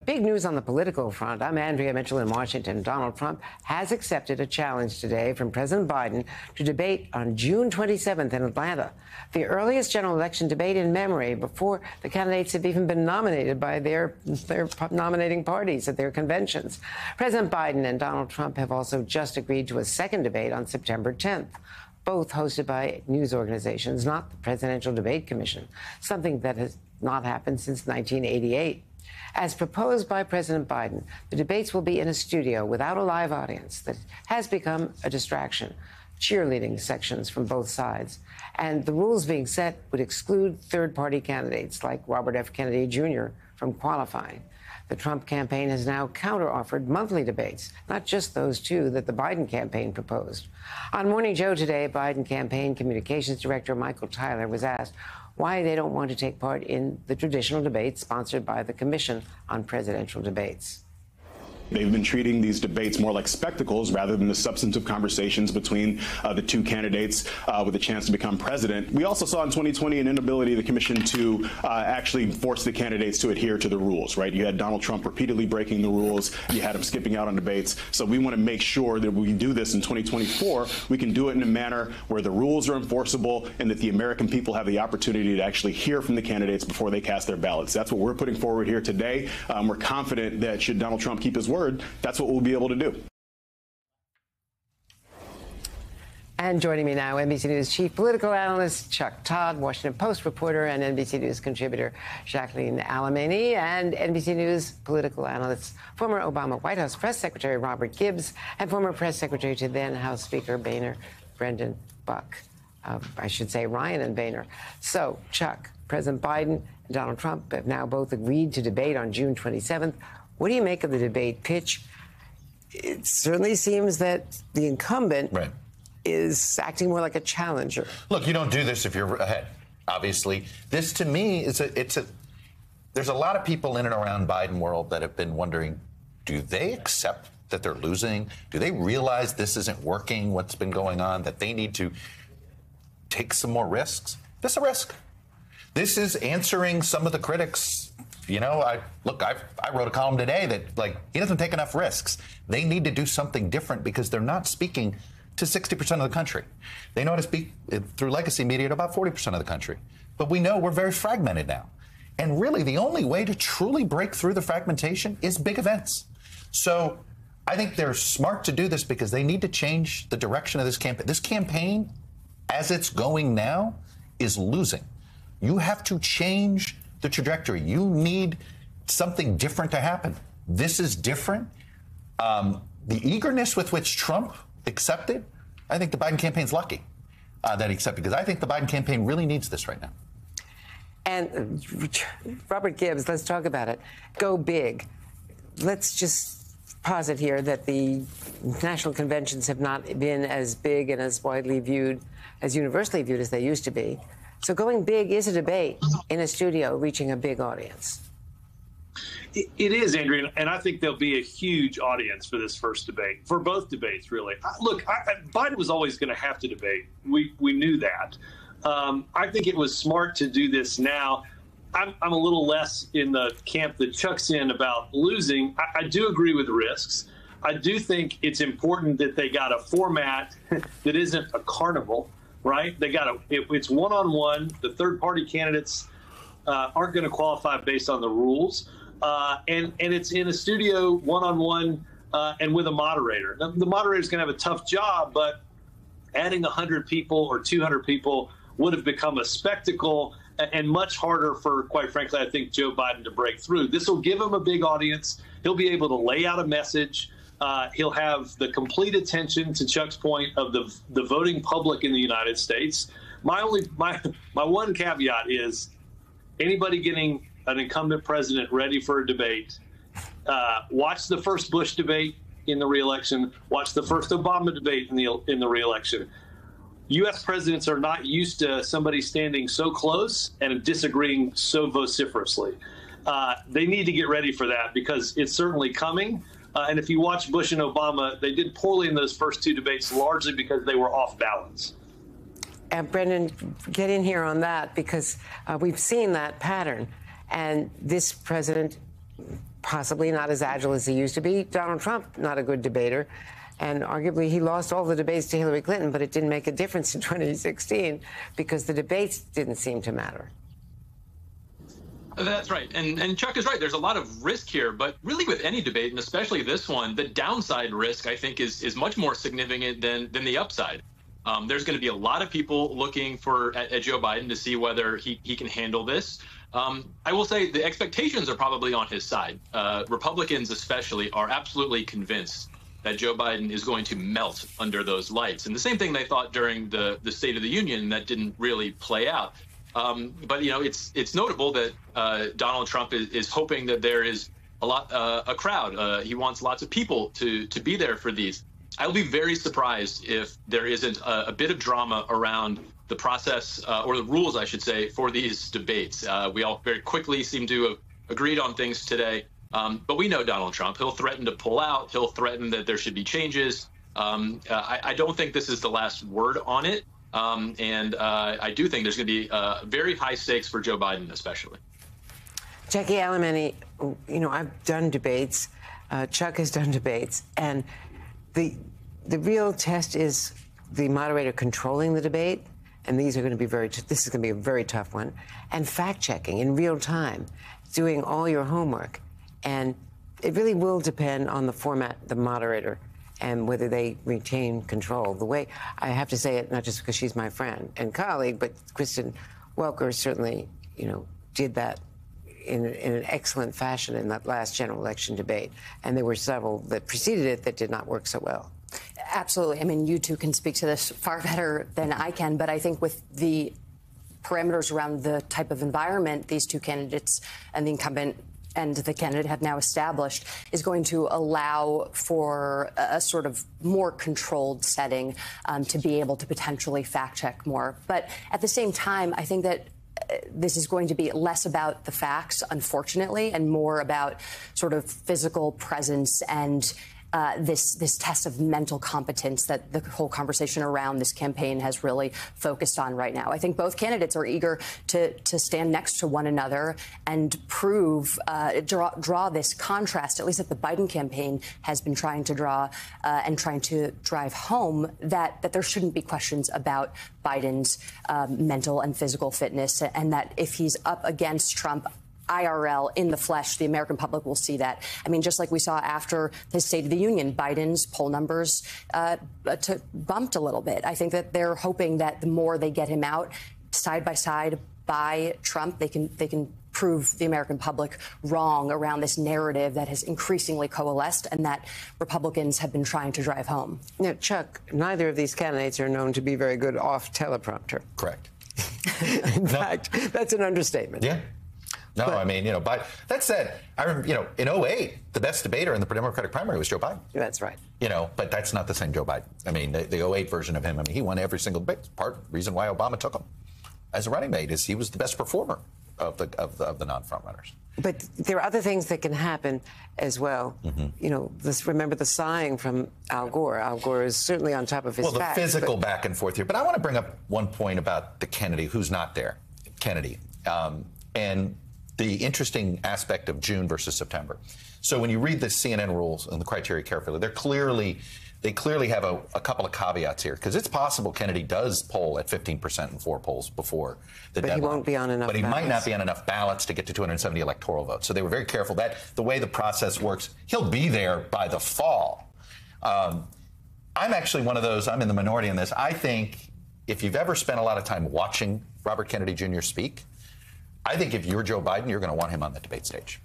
Big news on the political front. I'm Andrea Mitchell in Washington. Donald Trump has accepted a challenge today from President Biden to debate on June 27th in Atlanta, the earliest general election debate in memory, before the candidates have even been nominated by their nominating parties at their conventions. President Biden and Donald Trump have also just agreed to a second debate on September 10th, both hosted by news organizations, not the Presidential Debate Commission, something that has not happened since 1988. As proposed by President Biden, the debates will be in a studio without a live audience that has become a distraction, cheerleading sections from both sides. And the rules being set would exclude third-party candidates like Robert F. Kennedy Jr. from qualifying. The Trump campaign has now counter-offered monthly debates, not just those two that the Biden campaign proposed. On Morning Joe today, Biden campaign communications director Michael Tyler was asked why they don't want to take part in the traditional debate sponsored by the Commission on Presidential Debates. They've been treating these debates more like spectacles rather than the substantive conversations between the two candidates with a chance to become president. We also saw in 2020 an inability of the commission to actually force the candidates to adhere to the rules, right? You had Donald Trump repeatedly breaking the rules. You had him skipping out on debates. So we want to make sure that we do this in 2024. We can do it in a manner where the rules are enforceable and that the American people have the opportunity to actually hear from the candidates before they cast their ballots. That's what we're putting forward here today. We're confident that should Donald Trump keep his word, that's what we'll be able to do. And joining me now, NBC News chief political analyst Chuck Todd, Washington Post reporter and NBC News contributor Jacqueline Alemany, and NBC News political analyst, former Obama White House press secretary Robert Gibbs, and former press secretary to then House Speaker Boehner, Brendan Buck. I should say Ryan and Boehner. So, Chuck, President Biden and Donald Trump have now both agreed to debate on June 27th. What do you make of the debate pitch? It certainly seems that the incumbent is acting more like a challenger. Look, you don't do this if you're ahead. Obviously, this to me is there's a lot of people in and around Biden world that have been wondering, do they accept that they're losing? Do they realize this isn't working, what's been going on, that they need to take some more risks? This is a risk. This is answering some of the critics. You know, I wrote a column today that, like, he doesn't take enough risks. They need to do something different because they're not speaking to 60% of the country. They know how to speak through legacy media to about 40% of the country. But we know we're very fragmented now. And really, the only way to truly break through the fragmentation is big events. So I think they're smart to do this because they need to change the direction of this campaign. This campaign, as it's going now, is losing. You have to change the trajectory. You need something different to happen. This is different. The eagerness with which Trump accepted, I think the Biden campaign's lucky that he accepted, because I think the Biden campaign really needs this right now. And Robert Gibbs, let's talk about it. Go big. Let's just posit here that the national conventions have not been as big and as widely viewed, as universally viewed as they used to be. So going big is a debate in a studio reaching a big audience. It is, Andrea, and I think there'll be a huge audience for this first debate, for both debates, really. Look, Biden was always going to have to debate. We knew that. I think it was smart to do this now. I'm a little less in the camp that Chuck's in about losing. I do agree with the risks. I do think it's important that they got a format that isn't a carnival. Right? It's one-on-one. The third-party candidates aren't going to qualify based on the rules. And it's in a studio one-on-one and with a moderator. Now, the moderator is going to have a tough job, but adding 100 people or 200 people would have become a spectacle and much harder for, quite frankly, I think, Joe Biden to break through. This will give him a big audience. He'll be able to lay out a message. He'll have the complete attention, to Chuck's point, of the voting public in the United States. My one caveat is anybody getting an incumbent president ready for a debate, watch the first Bush debate in the reelection, watch the first Obama debate in the reelection. U.S. presidents are not used to somebody standing so close and disagreeing so vociferously. They need to get ready for that because it's certainly coming. And if you watch Bush and Obama, they did poorly in those first two debates, largely because they were off balance. Brendan, get in here on that, because we've seen that pattern. And this president possibly not as agile as he used to be. Donald Trump, not a good debater. And arguably, he lost all the debates to Hillary Clinton, but it didn't make a difference in 2016 because the debates didn't seem to matter. That's right. And Chuck is right. There's a lot of risk here, but really with any debate, and especially this one, the downside risk, I think, is much more significant than the upside. There's going to be a lot of people looking at Joe Biden to see whether he can handle this. I will say the expectations are probably on his side. Republicans especially are absolutely convinced that Joe Biden is going to melt under those lights. And the same thing they thought during the State of the Union that didn't really play out. But, you know, it's notable that Donald Trump is hoping that there is a crowd. He wants lots of people to be there for these. I'll be very surprised if there isn't a bit of drama around the process or the rules, I should say, for these debates. We all very quickly seem to have agreed on things today. But we know Donald Trump. He'll threaten to pull out. He'll threaten that there should be changes. I don't think this is the last word on it. And I do think there's going to be very high stakes for Joe Biden, especially. Jackie Alemany, you know, I've done debates. Chuck has done debates. And the real test is the moderator controlling the debate. And these are going to be this is going to be a very tough one. And fact-checking in real time, doing all your homework. And it really will depend on the format, the moderator, and whether they retain control. The way, I have to say it, not just because she's my friend and colleague, but Kristen Welker certainly, you know, did that in an excellent fashion in that last general election debate. And there were several that preceded it that did not work so well. Absolutely. I mean, you two can speak to this far better than I can, but I think with the parameters around the type of environment these two candidates and the incumbent and the candidate have now established is going to allow for a sort of more controlled setting to be able to potentially fact check more. But at the same time, I think that this is going to be less about the facts, unfortunately, and more about sort of physical presence and this test of mental competence that the whole conversation around this campaign has really focused on right now. I think both candidates are eager to stand next to one another and prove, draw this contrast, at least that the Biden campaign has been trying to draw and trying to drive home that there shouldn't be questions about Biden's mental and physical fitness, and that if he's up against Trump, IRL, in the flesh, the American public will see that. I mean, just like we saw after his State of the Union, Biden's poll numbers bumped a little bit. I think that they're hoping that the more they get him out side by side by Trump, they can prove the American public wrong around this narrative that has increasingly coalesced and that Republicans have been trying to drive home. Now, Chuck, neither of these candidates are known to be very good off teleprompter. Correct. In fact, that's an understatement. Yeah. No, I mean, you know, but that said, I remember, you know, in 2008, the best debater in the Democratic primary was Joe Biden. That's right. You know, but that's not the same Joe Biden. I mean, the 2008 version of him, I mean, he won every single debate. Part reason why Obama took him as a running mate is he was the best performer of the non-front runners. But there are other things that can happen as well. Mm-hmm. You know, remember the sighing from Al Gore. Al Gore is certainly on top of his facts. Well, the physical back and forth here. But I want to bring up one point about the Kennedy, who's not there, Kennedy. And the interesting aspect of June versus September. So when you read the CNN rules and the criteria carefully, they clearly have a couple of caveats here, because it's possible Kennedy does poll at 15% in 4 polls before the deadline. But he won't be on enough ballots. But he might not be on enough ballots to get to 270 electoral votes. So they were very careful that the way the process works, he'll be there by the fall. I'm actually one of those, I'm in the minority in this. I think if you've ever spent a lot of time watching Robert Kennedy Jr. speak, I think if you're Joe Biden, you're going to want him on the debate stage.